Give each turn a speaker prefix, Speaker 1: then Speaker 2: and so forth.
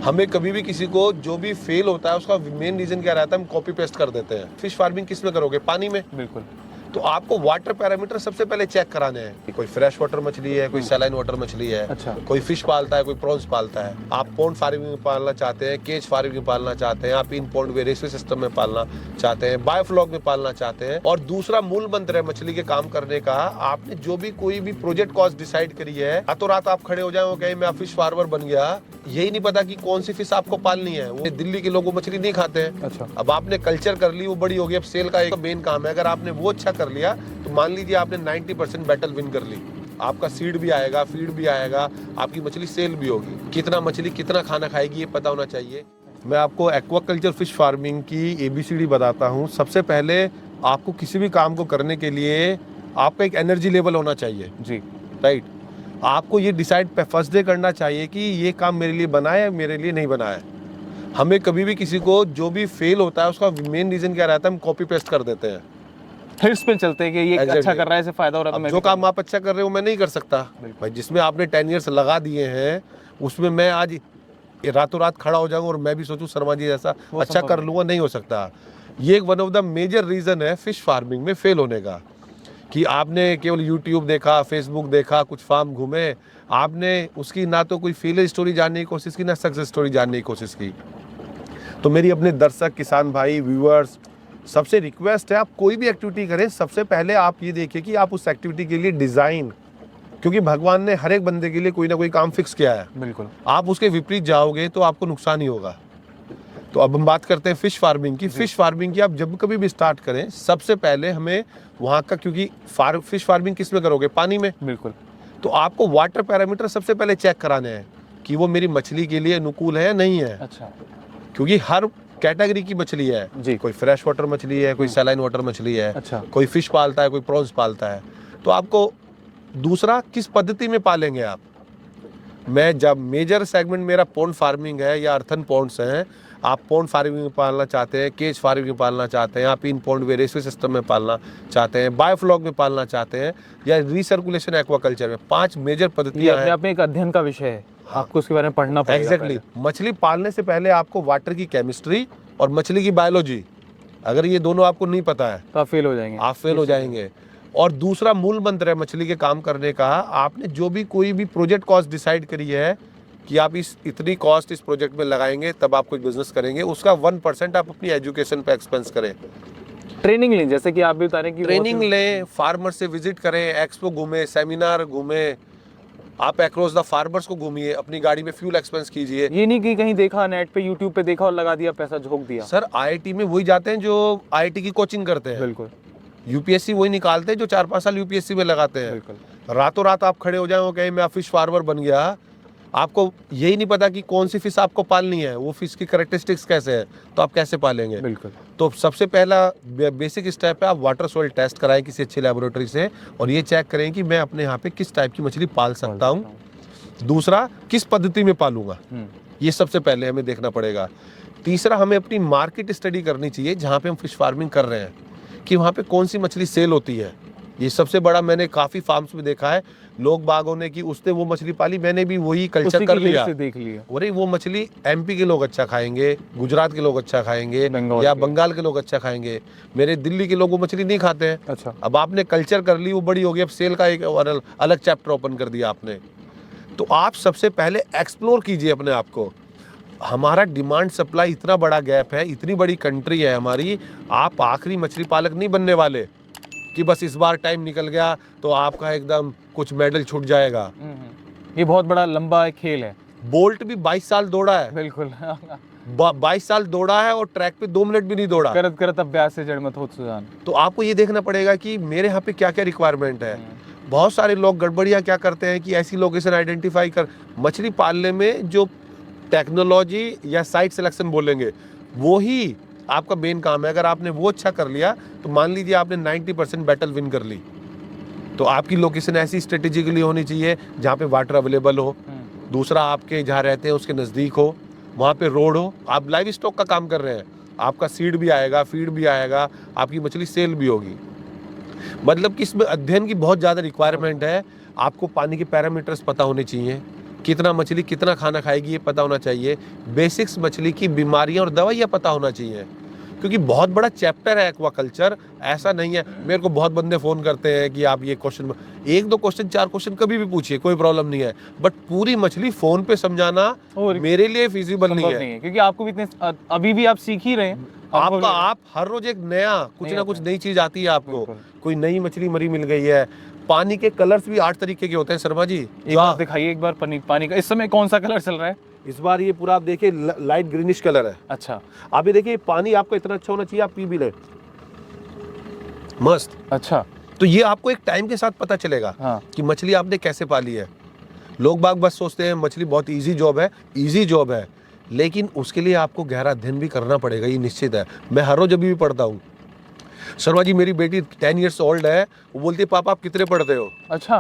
Speaker 1: हमें कभी भी किसी को जो भी फेल होता है उसका मेन रीजन क्या रहता है, हम कॉपी पेस्ट कर देते हैं। फिश फार्मिंग किस में करोगे? पानी में।
Speaker 2: बिल्कुल।
Speaker 1: तो आपको वाटर पैरामीटर सबसे पहले चेक कराने हैं। कोई फ्रेश वाटर मछली है, कोई सैलाइन वाटर मछली है,
Speaker 2: अच्छा।
Speaker 1: कोई फिश पालता है, कोई प्रॉन्स पालता है। आप पॉन्ड फार्मिंग में पालना चाहते हैं, केज फार्मिंग में पालना चाहते हैं, आप इन पॉन्ड में रेस्क्यू सिस्टम में पालना चाहते हैं, बायोफ्लॉक में पालना चाहते हैं। और दूसरा मूल मंत्र है मछली के काम करने का, आपने जो भी कोई भी प्रोजेक्ट कॉस्ट डिसाइड करी है, रातों रात आप खड़े हो जाओ कहीं मैं फिश फार्मर बन गया, यही नहीं पता कि कौन सी फिश आपको पालनी है। वो दिल्ली के लोग वो मछली नहीं खाते हैं।
Speaker 2: अच्छा।
Speaker 1: अब आपने कल्चर कर ली, वो बड़ी होगी, अब सेल का एक मेन काम है। अगर आपने वो अच्छा कर लिया तो मान लीजिए आपने 90% बैटल विन कर ली, आपका सीड भी आएगा, फीड भी आएगा, आपकी मछली सेल भी होगी। कितना मछली कितना खाना खाएगी ये पता होना चाहिए। मैं आपको एक्वाकल्चर फिश फार्मिंग की ABCD बताता हूँ। सबसे पहले आपको किसी भी काम को करने के लिए आपका एक एनर्जी लेवल होना चाहिए
Speaker 2: जी।
Speaker 1: राइट। आपको ये डिसाइड फर्स्ट डे करना चाहिए कि ये काम मेरे लिए बना है, मेरे लिए नहीं बना है। हमें कभी भी किसी को जो भी फेल होता है उसका मेन रीजन क्या रहता है, हम कॉपी पेस्ट कर देते हैं।
Speaker 2: हिट्स पे चलते हैं कि ये अच्छा कर रहा है, इससे फायदा हो रहा है तो मैं
Speaker 1: जो काम आप अच्छा कर रहे हो मैं नहीं कर सकता भाई। जिसमें आपने 10 ईयर्स लगा दिए हैं उसमें मैं आज रातों रात खड़ा हो जाऊंगा और मैं भी सोचूं शर्मा जी जैसा अच्छा कर लूंगा, नहीं हो सकता। ये एक one of the major reason है फिश फार्मिंग में फेल होने का, कि आपने केवल यूट्यूब देखा, फेसबुक देखा, कुछ फार्म घूमे, आपने उसकी ना तो कोई फेलियर स्टोरी जानने की कोशिश की, ना सक्सेस स्टोरी जानने की कोशिश की। तो मेरी अपने दर्शक, किसान भाई, व्यूअर्स, सबसे रिक्वेस्ट है, आप कोई भी एक्टिविटी करें, सबसे पहले आप ये देखिए कि आप उस एक्टिविटी के लिए डिज़ाइन, क्योंकि भगवान ने हर एक बंदे के लिए कोई ना कोई काम फिक्स किया है।
Speaker 2: बिल्कुल।
Speaker 1: आप उसके विपरीत जाओगे तो आपको नुकसान ही होगा। तो अब हम बात करते हैं फिश फार्मिंग की। फिश फार्मिंग की आप जब कभी भी स्टार्ट करें, सबसे पहले हमें वहाँ का, क्योंकि फिश फार्मिंग किस में करोगे? पानी में।
Speaker 2: बिल्कुल।
Speaker 1: तो आपको वाटर पैरामीटर सबसे पहले चेक कराने हैं कि वो मेरी मछली के लिए अनुकूल है या नहीं है।
Speaker 2: अच्छा।
Speaker 1: क्योंकि हर कैटेगरी की मछली है
Speaker 2: जी।
Speaker 1: कोई फ्रेश वाटर मछली है, कोई सैलाइन वाटर मछली है।
Speaker 2: अच्छा।
Speaker 1: कोई फिश पालता है, कोई प्रॉन्स पालता है। तो आपको दूसरा, किस पद्धति में पालेंगे आप? मैं जब मेजर सेगमेंट मेरा पॉन्ड फार्मिंग है या अर्थन पॉन्ड्स हैं, आप पॉन्ड फार्मिंग में पालना चाहते हैं, केज फार्मिंग में पालना चाहते हैं, आप इन पॉन्ड में रेस्क्यू सिस्टम में पालना चाहते हैं, बायोफ्लॉक में पालना चाहते हैं, या रिसर्कुलेशन एक्वाकल्चर में, 5 मेजर पद्धतियां हैं।
Speaker 2: अपने एक अध्ययन का विषय है। आपको उसके बारे में पढ़ना पड़ेगा।
Speaker 1: एग्जैक्टली। मछली पालने से पहले आपको वाटर की केमिस्ट्री और मछली की बायोलॉजी, अगर ये दोनों आपको नहीं पता है
Speaker 2: तो आप फेल हो जाएंगे।
Speaker 1: आप फेल हो जाएंगे। और दूसरा मूल मंत्र है मछली के काम करने का, आपने जो भी कोई भी प्रोजेक्ट कॉस्ट डिसाइड करी है कि आप इतनी कॉस्ट इस प्रोजेक्ट में लगाएंगे तब आप कोई बिजनेस करेंगे, उसका 1% आप अपनी एजुकेशन पे एक्सपेंस करें।
Speaker 2: ट्रेनिंग लें, जैसे कि आप भी बता रहे हैं कि
Speaker 1: ट्रेनिंग लें, फार्मर से विजिट करें, एक्सपो घूमे, सेमिनार घूमे, आप अक्रॉस द फार्मर्स को घूमिए, अपनी गाड़ी में फ्यूल एक्सपेंस कीजिए।
Speaker 2: ये नहीं कि कहीं देखा नेट पे, यूट्यूब पे देखा और लगा दिया, पैसा झोंक दिया।
Speaker 1: सर IIT में वही जाते हैं जो IIT की कोचिंग करते हैं।
Speaker 2: बिल्कुल।
Speaker 1: UPSC वही निकालते हैं जो 4-5 साल UPSC में लगाते हैं।
Speaker 2: बिल्कुल।
Speaker 1: रातों रात आप खड़े हो जाओ कहीं मैं फिश फार्मर बन गया, आपको यही नहीं पता कि कौन सी फिश आपको पालनी है, वो फिश की कैरेक्टरिस्टिक्स कैसे है, तो आप कैसे पालेंगे?
Speaker 2: बिल्कुल।
Speaker 1: तो सबसे पहला बेसिक स्टेप है, आप वाटर सॉइल टेस्ट कराएं किसी अच्छी लेबोरेटरी से, और ये चेक करें कि मैं अपने यहाँ पे किस टाइप की मछली पाल सकता हूँ। दूसरा, किस पद्धति में पालूंगा, ये सबसे पहले हमें देखना पड़ेगा। तीसरा, हमें अपनी मार्केट स्टडी करनी चाहिए जहाँ पे हम फिश फार्मिंग कर रहे हैं, कि वहाँ पे कौन सी मछली सेल होती है। ये सबसे बड़ा, मैंने काफ़ी फार्म्स में देखा है, लोग बागों ने कि उसने वो मछली पाली, मैंने भी वही कल्चर कर लिया,
Speaker 2: देख लिया।
Speaker 1: अरे वो मछली MP के लोग अच्छा खाएंगे, गुजरात के लोग अच्छा खाएंगे, या बंगाल के लोग अच्छा खाएंगे, मेरे दिल्ली के लोग वो मछली नहीं खाते हैं।
Speaker 2: अच्छा।
Speaker 1: अब आपने कल्चर कर ली, वो बड़ी होगी, अब सेल का एक अलग चैप्टर ओपन कर दिया आपने। तो आप सबसे पहले एक्सप्लोर कीजिए अपने आप को। हमारा डिमांड सप्लाई इतना बड़ा गैप है, इतनी बड़ी कंट्री है हमारी, आप आखिरी मछली पालक नहीं बनने वाले कि बस इस बार टाइम निकल गया तो आपका एकदम कुछ मेडल छूट जाएगा।
Speaker 2: ये बहुत बड़ा लंबा खेल है।
Speaker 1: बोल्ट भी 22 साल दौड़ा है।
Speaker 2: बिल्कुल।
Speaker 1: 22 साल दौड़ा है और ट्रैक पे 2 मिनट भी नहीं दौड़ा।
Speaker 2: करत करत अभ्यास से जड़ मत हो सुजान।
Speaker 1: तो आपको ये देखना पड़ेगा कि मेरे यहाँ पे क्या क्या रिक्वायरमेंट है। बहुत सारे लोग गड़बड़ियाँ क्या करते हैं कि ऐसी लोकेशन आइडेंटिफाई कर, मछली पालने में जो टेक्नोलॉजी या साइट सिलेक्शन बोलेंगे वो ही आपका मेन काम है। अगर आपने वो अच्छा कर लिया तो मान लीजिए आपने 90% बैटल विन कर ली। तो आपकी लोकेशन ऐसी स्ट्रेटेजिकली होनी चाहिए जहाँ पे वाटर अवेलेबल हो, दूसरा आपके जहाँ रहते हैं उसके नज़दीक हो, वहाँ पे रोड हो, आप लाइव स्टॉक का काम कर रहे हैं, आपका सीड भी आएगा, फीड भी आएगा, आपकी मछली सेल भी होगी। मतलब कि इसमें अध्ययन की बहुत ज़्यादा रिक्वायरमेंट है। आपको पानी के पैरामीटर्स पता होने चाहिए कितना मछली कितना खाना खाएगी ये पता होना चाहिए। बेसिक्स मछली की बीमारियां और दवाइयाँ पता होना चाहिए, क्योंकि बहुत बड़ा चैप्टर है एक्वाकल्चर। ऐसा नहीं है, मेरे को बहुत बंदे फ़ोन करते हैं कि आप ये क्वेश्चन, 1-2 क्वेश्चन 4 क्वेश्चन कभी भी पूछिए, कोई प्रॉब्लम नहीं है, बट पूरी मछली फ़ोन पे समझाना
Speaker 2: और
Speaker 1: मेरे लिए फिजिबल नहीं
Speaker 2: संभव
Speaker 1: है।
Speaker 2: नहीं है, क्योंकि आपको भी इतने अभी भी आप सीख ही रहे हैं। आपको
Speaker 1: आपका आप हर रोज एक नया कुछ
Speaker 2: नहीं
Speaker 1: ना
Speaker 2: आता
Speaker 1: कुछ
Speaker 2: है।
Speaker 1: नई चीज आती है आपको।
Speaker 2: बिल्कुल।
Speaker 1: कोई नई मछली मरी मिल गई है। पानी के कलर्स भी 8 तरीके के होते हैं शर्मा जी।
Speaker 2: एक बार दिखाइए, एक बार पानी का इस समय कौन सा कलर चल रहा है?
Speaker 1: इस बार ये पूरा आप देखिए लाइट ग्रीनिश कलर है।
Speaker 2: अच्छा
Speaker 1: आप ये देखिए, पानी आपका इतना अच्छा होना चाहिए, आप पी भी ले, मस्त।
Speaker 2: अच्छा।
Speaker 1: तो ये आपको एक टाइम के साथ पता चलेगा
Speaker 2: हाँ।
Speaker 1: कि मछली आपने कैसे पाली है। लोग बाग बस सोचते हैं मछली बहुत इजी जॉब है, इजी जॉब है, लेकिन उसके लिए आपको गहरा अध्ययन भी करना पड़ेगा, ये निश्चित है। मैं हर रोज अभी भी पढ़ता हूँ। शर्मा जी, मेरी बेटी 10 ईयर्स ओल्ड है, वो बोलती है पापा आप कितने पढ़ते हो?
Speaker 2: अच्छा